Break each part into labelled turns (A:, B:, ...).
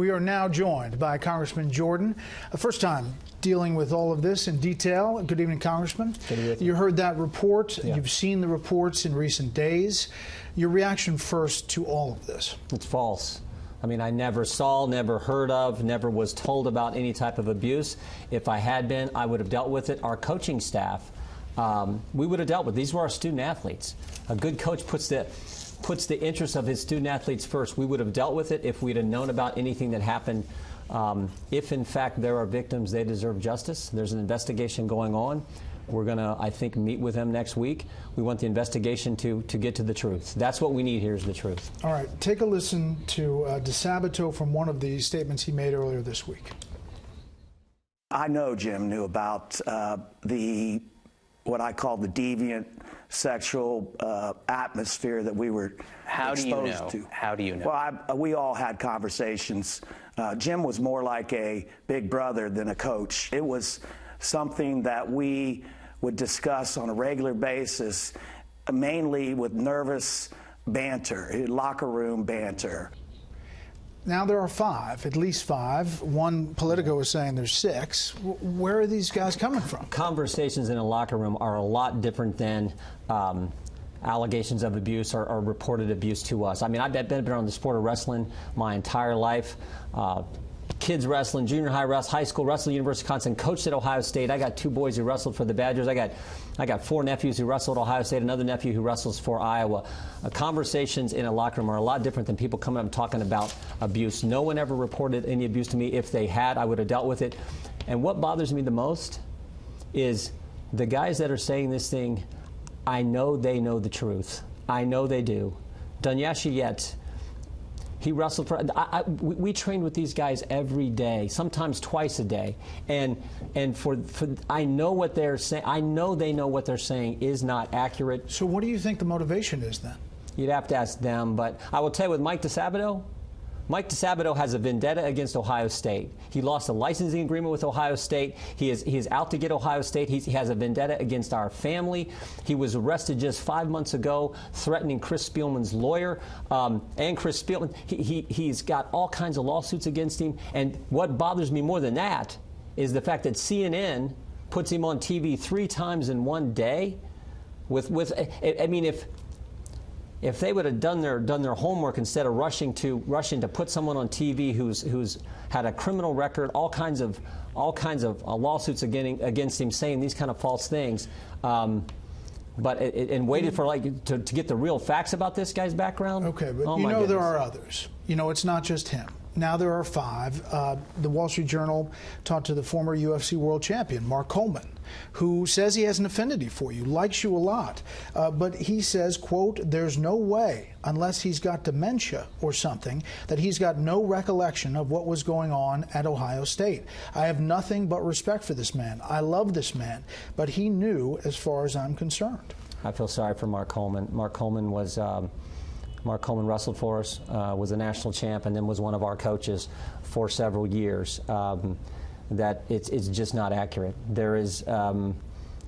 A: We are now joined by Congressman Jordan. First time dealing with all of this in detail. Good evening, Congressman.
B: Good evening.
A: You heard that report.
B: Yeah.
A: You've seen the reports in recent days. Your reaction first to all of this?
B: It's false. I mean, I never saw, never heard of, never was told about any type of abuse. If I had been, I would have dealt with it. Our coaching staff, we would have dealt with it. These were our student athletes. A good coach puts the interest of his student athletes first. We would have dealt with it if we'd have known about anything that happened. If, in fact, there are victims, they deserve justice. There's an investigation going on. We're going to, I think, meet with them next week. We want the investigation to get to the truth. That's what we need here is the truth. All
A: right. Take a listen to DeSabato from one of the statements he made earlier this week.
C: I know Jim knew about what I call the deviant sexual atmosphere that we were exposed to.
D: How do you know?
C: Well, we all had conversations. Jim was more like a big brother than a coach. It was something that we would discuss on a regular basis, mainly with nervous banter, locker room banter.
A: Now there are five, at least five. One Politico is saying there's six. Where are these guys coming from?
B: Conversations in a locker room are a lot different than allegations of abuse or reported abuse to us. I mean, I've been around the sport of wrestling my entire life. Kids wrestling, junior high wrestling, high school wrestling, University of Wisconsin, coached at Ohio State. I got two boys who wrestled for the Badgers. I got four nephews who wrestled at Ohio State, another nephew who wrestles for Iowa. Conversations in a locker room are a lot different than people coming up and talking about abuse. No one ever reported any abuse to me. If they had, I would have dealt with it. And what bothers me the most is the guys that are saying this thing, I know they know the truth. I know they do. Dunyashi Yet, he wrestled for. We trained with these guys every day, sometimes twice a day, and for I know what they're saying. I know they know what they're saying is not accurate.
A: So what do you think the motivation is then?
B: You'd have to ask them, but I will tell you with Mike DeSabato. Mike DeSabato has a vendetta against Ohio State. He lost a licensing agreement with Ohio State. He is out to get Ohio State. He has a vendetta against our family. He was arrested just 5 months ago, threatening Chris Spielman's lawyer. And Chris Spielman, he's got all kinds of lawsuits against him. And what bothers me more than that is the fact that CNN puts him on TV 3 times in one day. I mean, if they would have done their homework instead of rushing to put someone on TV who's had a criminal record, all kinds of lawsuits against him, saying these kind of false things, and waited for to get the real facts about this guy's background.
A: Okay, but you know there are others. You know it's not just him. Now there are five. The Wall Street Journal talked to the former UFC world champion, Mark Coleman, who says he has an affinity for you, likes you a lot. But he says, quote, there's no way, unless he's got dementia or something, that he's got no recollection of what was going on at Ohio State. I have nothing but respect for this man. I love this man. But he knew as far as I'm concerned.
B: I feel sorry for Mark Coleman. Mark Coleman wrestled for us, was a national champ, and then was one of our coaches for several years. That it's just not accurate. There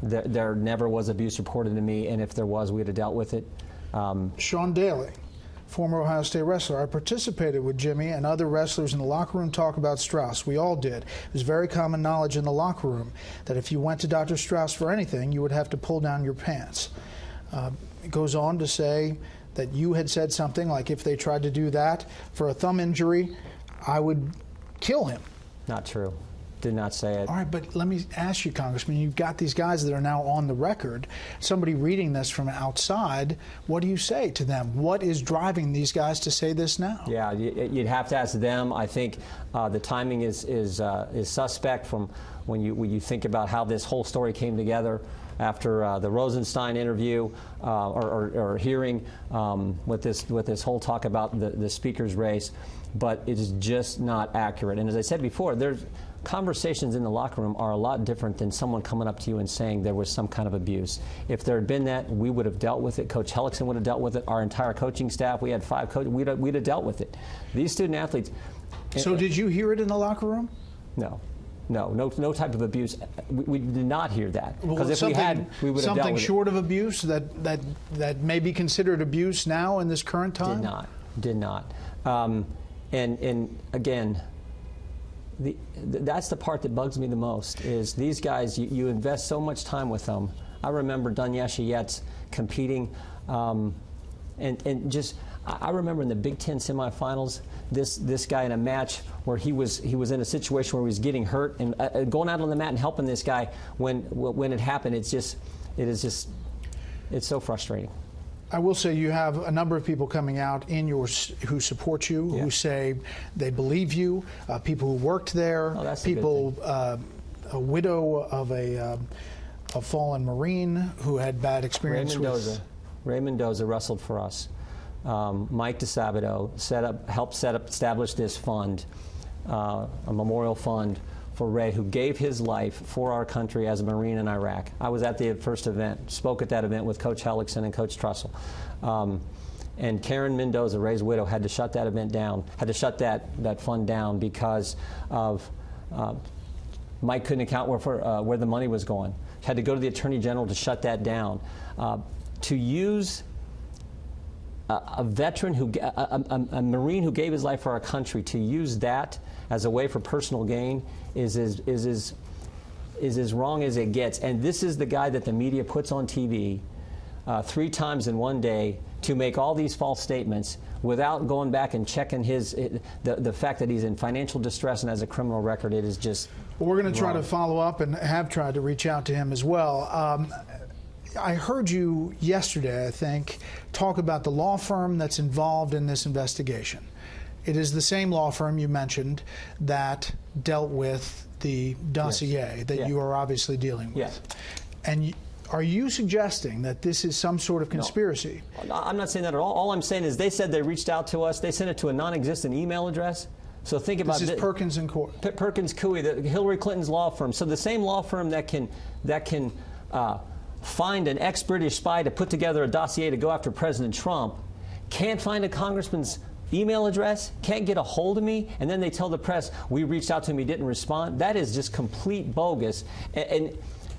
B: never was abuse reported to me, and if there was, we'd have dealt with it.
A: Sean Daly, former Ohio State wrestler. I participated with Jimmy and other wrestlers in the locker room talk about Strauss. We all did. It was very common knowledge in the locker room that if you went to Dr. Strauss for anything, you would have to pull down your pants. It goes on to say that you had said something like, if they tried to do that for a thumb injury, I would kill him.
B: Not true. Did not say it.
A: All right, but let me ask you, Congressman, you've got these guys that are now on the record. Somebody reading this from outside, what do you say to them? What is driving these guys to say this now?
B: Yeah, you'd have to ask them. I think the timing is suspect from when you think about how this whole story came together after the Rosenstein interview or hearing with this whole talk about the speaker's race. But it is just not accurate. And as I said before, conversations in the locker room are a lot different than someone coming up to you and saying there was some kind of abuse. If there had been that, we would have dealt with it. Coach Hellickson would have dealt with it. Our entire coaching staff, we had 5 coaches, we'd have dealt with it. These student athletes.
A: So did you hear it in the locker room?
B: No. No type of abuse. We did not hear that. Because if we had, we would have dealt with it.
A: Something short of abuse that may be considered abuse now in this current time?
B: Did not. And again, that's the part that bugs me the most, is these guys, you invest so much time with them. I remember Dunyasha Yates competing, and just, I remember in the Big Ten semifinals, this guy in a match where he was in a situation where he was getting hurt, and going out on the mat and helping this guy when it happened. It's so frustrating.
A: I will say you have a number of people coming out who support you, who say they believe you, people who worked there, people, a widow of a fallen Marine who had bad experience with...
B: Ray Mendoza wrestled for us. Mike DeSabato helped establish this fund, a memorial fund for Ray, who gave his life for our country as a Marine in Iraq. I was at the first event, spoke at that event with Coach Hellickson and Coach Trussell. And Karen Mendoza, Ray's widow, had to shut that event down, had to shut that fund down because of Mike couldn't account for where the money was going. Had to go to the Attorney General to shut that down. To use a veteran, a Marine who gave his life for our country, to use that as a way for personal gain is as wrong as it gets. And this is the guy that the media puts on TV 3 times in one day to make all these false statements without going back and checking the fact that he's in financial distress and has a criminal record. It is just
A: Well, we're going to try to follow up and have tried to reach out to him as well. I heard you yesterday, I think, talk about the law firm that's involved in this investigation. It is the same law firm you mentioned that dealt with the dossier that you are obviously dealing with.
B: Yes.
A: And are you suggesting that this is some sort of conspiracy?
B: No. I'm not saying that at all. All I'm saying is they said they reached out to us. They sent it to a non-existent email address. So think about
A: this. This is Perkins and Coie.
B: Perkins Coie, Hillary Clinton's law firm. So the same law firm that can find an ex-British spy to put together a dossier to go after President Trump can't find a congressman's email address, can't get a hold of me, and then they tell the press, we reached out to him, he didn't respond. That is just complete bogus. And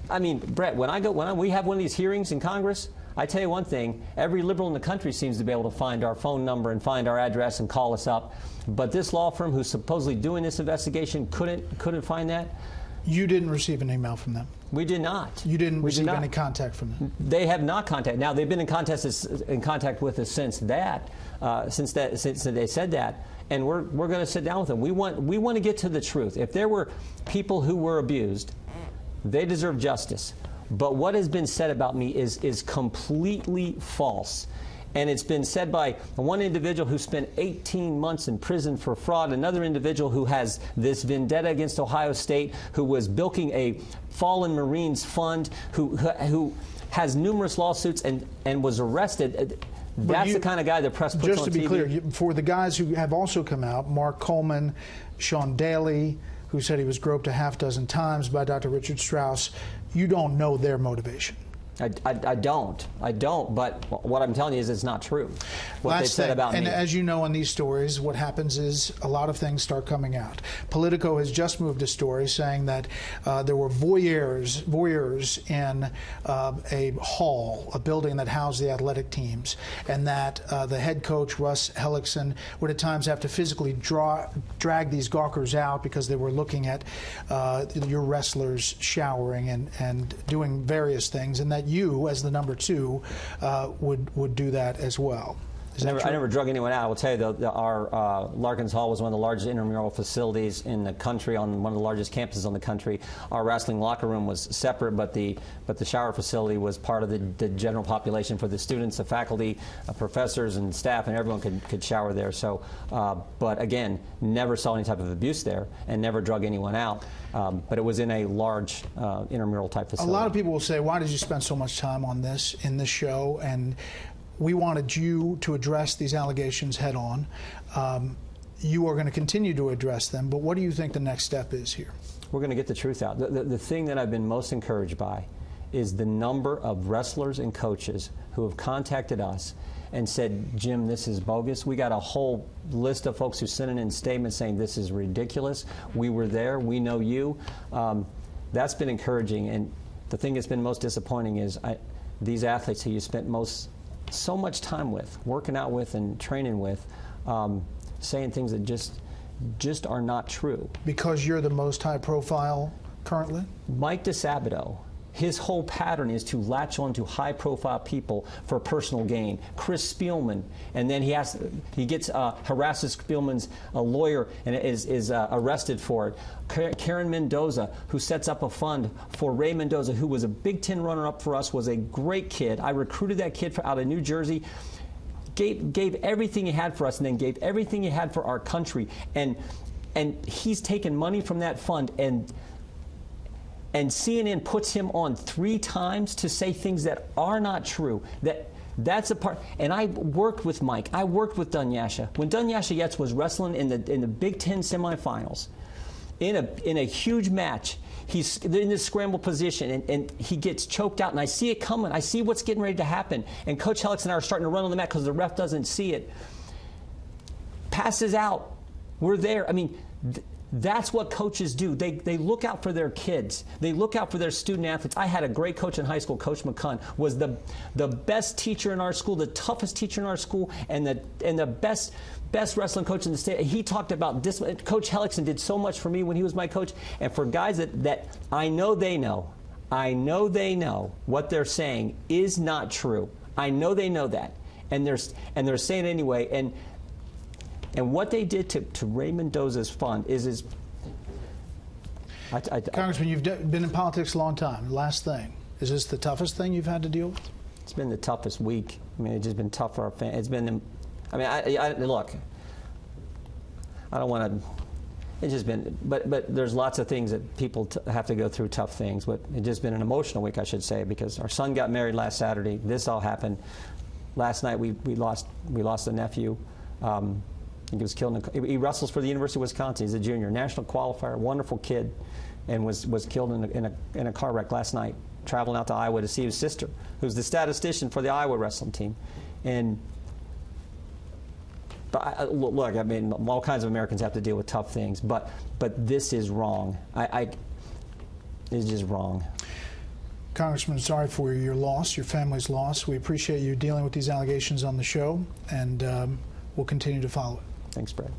B: I mean, Brett, when we have one of these hearings in Congress, I tell you one thing, every liberal in the country seems to be able to find our phone number and find our address and call us up. But this law firm who's supposedly doing this investigation couldn't find that.
A: You didn't receive an email from them?
B: We did not.
A: You didn't receive any contact from them?
B: They have not contacted. Now, they've been in contact with us since they said that, and we're going to sit down with them. We want to get to the truth. If there were people who were abused, they deserve justice. But what has been said about me is completely false. And it's been said by one individual who spent 18 months in prison for fraud, another individual who has this vendetta against Ohio State, who was bilking a fallen Marines fund, who has numerous lawsuits and was arrested. That's the kind of guy the press puts on TV.
A: Just to be clear, for the guys who have also come out, Mark Coleman, Sean Daly, who said he was groped a half-dozen times by Dr. Richard Strauss, you don't know their motivation.
B: I don't. But what I'm telling you is it's not true. What they said about me.
A: And as you know in these stories, what happens is a lot of things start coming out. Politico has just moved a story saying that there were voyeurs in a hall, a building that housed the athletic teams, and that the head coach, Russ Hellickson, would at times have to physically drag these gawkers out because they were looking at your wrestlers showering and doing various things, and that you, as the number 2, would do that as well. I
B: never drug anyone out. I will tell you, our Larkins Hall was one of the largest intramural facilities in the country, on one of the largest campuses on the country. Our wrestling locker room was separate, but the shower facility was part of the general population for the students, the faculty, professors, and staff, and everyone could shower there. So, but again, never saw any type of abuse there, and never drug anyone out. But it was in a large intramural type facility.
A: A lot of people will say, "Why did you spend so much time on this in this show?" And we wanted you to address these allegations head on. You are going to continue to address them, but what do you think the next step is here?
B: We're going to get the truth out. The thing that I've been most encouraged by is the number of wrestlers and coaches who have contacted us and said, Jim, this is bogus. We got a whole list of folks who sent in statements saying this is ridiculous. We were there. We know you. That's been encouraging. And the thing that's been most disappointing is these athletes who you spent so much time with, working out with and training with, saying things that just are not true.
A: Because you're the most high profile currently?
B: Mike DeSabato, his whole pattern is to latch on to high-profile people for personal gain. Chris Spielman, and then he gets harasses Spielman's lawyer and is arrested for it. Karen Mendoza, who sets up a fund for Ray Mendoza, who was a Big Ten runner-up for us, was a great kid. I recruited that kid out of New Jersey. Gave everything he had for us, and then gave everything he had for our country, and he's taken money from that fund, and CNN puts him on 3 times to say things that are not true. That's a part. And I worked with Mike. I worked with Dunyasha when Dunyasha Yates was wrestling in the Big Ten semifinals, in a huge match. He's in this scramble position, and he gets choked out, and I see it coming. I see what's getting ready to happen. And Coach Helix and I are starting to run on the mat because the ref doesn't see it. Passes out. We're there. I mean, that's what coaches do. They look out for their kids. They look out for their student athletes. I had a great coach in high school. Coach McCunn was the best teacher in our school, the toughest teacher in our school, and the best wrestling coach in the state. He talked about this. Coach Hellickson did so much for me when he was my coach. And for guys that I know they know what they're saying is not true. I know they know that, and they're saying it anyway. And what they did to Ray Mendoza's fund is
A: Congressman, you've been in politics a long time. Last thing, is this the toughest thing you've had to deal with?
B: It's been the toughest week. I mean, it's just been tough for our fans. It's been, I mean, look, I don't want to. It's just been, but there's lots of things that people have to go through, tough things. But it's just been an emotional week, I should say, because our son got married last Saturday. This all happened last night. We lost a nephew. He was killed. He wrestles for the University of Wisconsin. He's a junior, national qualifier, wonderful kid, and was killed in a car wreck last night, traveling out to Iowa to see his sister, who's the statistician for the Iowa wrestling team. But look, I mean, all kinds of Americans have to deal with tough things, but this is wrong. It's just wrong.
A: Congressman, sorry for your loss, your family's loss. We appreciate you dealing with these allegations on the show, and we'll continue to follow it.
B: Thanks, Brad.